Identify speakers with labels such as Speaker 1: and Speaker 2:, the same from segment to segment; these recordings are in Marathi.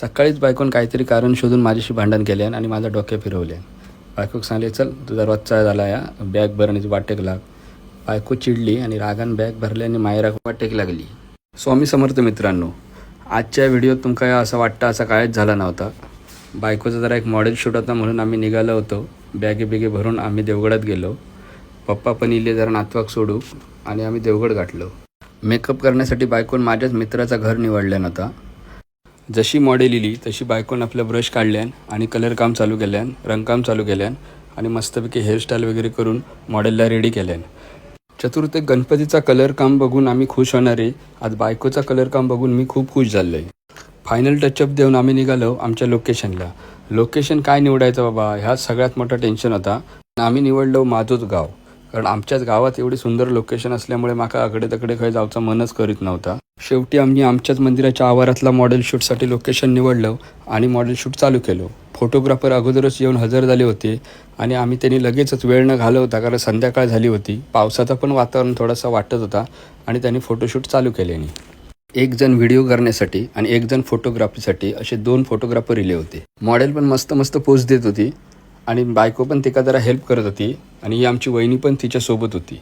Speaker 1: सकाळीच बायकोन काहीतरी कारण शोधून माझ्याशी भांडण केल्यान आणि माझा डोक्या फिरवले. बायकोक सांगले, चल तुझा रोजचा झाला या बॅग भरण्याची वाटेक लाग. बायको चिडली आणि रागान बॅग भरली आणि मायराक वाटेक लागली. स्वामी समर्थ मित्रांनो, आजच्या व्हिडिओत तुमका असं वाटतं असा कायच झाला नव्हता. बायकोचा जरा एक मॉडेल शूट होता म्हणून आम्ही निघालो होतो. बॅगे भरून आम्ही देवगडात गेलो. पप्पा पण इले जरा नातवाक सोडू आणि आम्ही देवगड गाठलो. मेकअप करण्यासाठी बायकोन माझ्याच मित्राचा घर निवडलं नव्हता. जशी मॉडेल इली तशी बायकोन आपलं ब्रश काढल्यान आणि कलर काम चालू केल्यान, रंगकाम चालू केल्यान आणि मस्तपैकी हेअरस्टाईल वगैरे करून मॉडेलला रेडी केल्यान. चतुर्थ गणपतीचा कलर काम बघून आम्ही खुश होणारे. आज बायकोचा कलर काम बघून मी खूप खुश झालो आहे. फायनल टचअप देऊन आम्ही निघालो आमच्या लोकेशनला. लोकेशन काय निवडायचं बाबा, ह्या सगळ्यात मोठा टेन्शन होता. आम्ही निवडलो माझोच गाव, कारण आमच्याच गावात एवढी सुंदर लोकेशन असल्यामुळे माका अकडे तकडे खंय जाऊचा मनच करीत नव्हता. शेवटी आम्ही आमच्याच मंदिराच्या आवारातला मॉडेल शूटसाठी लोकेशन निवडलं आणि मॉडेल शूट चालू केलं. फोटोग्राफर अगोदरच येऊन हजर झाले होते आणि आम्ही त्यांनी लगेचच वेळ न घालवता, कारण संध्याकाळ झाली होती, पावसाचा पण वातावरण थोडासा वाटत होता आणि त्यांनी फोटोशूट चालू केले. एक जण व्हिडिओ करण्यासाठी आणि एक जण फोटोग्राफीसाठी असे 2 फोटोग्राफर इले होते. मॉडेल पण मस्त पोज देत होती आणि बायको पण तिका जरा हेल्प करत होती आणि ही आमची वहिनी पण तिच्यासोबत होती.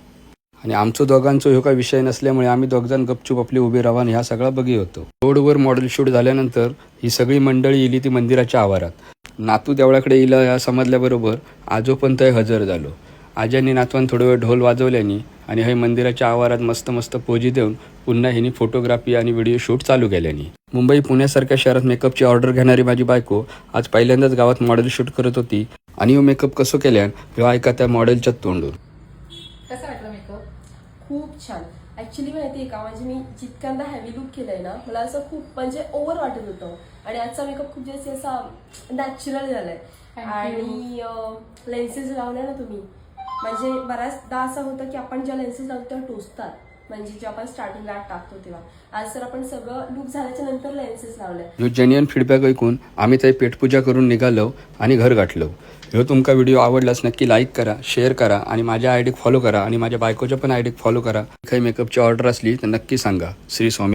Speaker 1: आणि आमचं दोघांचं ह्यो काही विषय नसल्यामुळे आम्ही दोघजण गपचूप आपली उभे राहून ह्या सगळा बघी होतो. रोडवर मॉडेल शूट झाल्यानंतर ही सगळी मंडळी इली ती मंदिराच्या आवारात. नातू देवळाकडे इला या समजल्याबरोबर आजो पण ते हजर झालो. आज्यांनी नातवान थोडं वेळ ढोल वाजवल्यानी आणि हे मंदिराच्या आवारात मस्त पोजी देऊन पुन्हा हिनी फोटोग्राफी आणि व्हिडिओ शूट चालू केल्यानी. मुंबई पुण्यासारख्या शहरात मेकअपची ऑर्डर घेणारी माझी बायको आज पहिल्यांदाच गावात मॉडेल शूट करत होती. आणि हो मेकअप कसं केल्यान ह्यो ऐका त्या मॉडेलच्या तोंडून.
Speaker 2: कसा वाटला मेकअप? खूप छान. ऍक्च्युली माहिती आहे का, म्हणजे मी जितक्यांदा हेवी लुक केलंय ना, मला असं खूप म्हणजे ओव्हर वाटत होतं आणि आजचा मेकअप खूप जास्त असा नॅचरल झालाय. आणि लेन्सेस लावले ना तुम्ही, म्हणजे बऱ्याचदा असं होतं की आपण ज्या लेन्सेस लावतो त्या टोचतात, म्हणजे जेव्हा आपण स्टार्टिंगला टाकतो तेव्हा. आज तर आपण सगळं लुक झाल्याच्या नंतर लेन्सेस लावले.
Speaker 1: ह्यो जेन्युइन फीडबॅक ऐकून आम्ही ते पेटपूजा करून निघालो आणि घर गाठलो. ह्यो तुमका व्हिडिओ आवडलास नक्की लाईक करा, शेअर करा आणि माझ्या आयडीक फॉलो करा आणि माझ्या बायकोच्या पण आयडीक फॉलो करा. काही मेकअपची ऑर्डर असली तर नक्की सांगा. श्री स्वामी.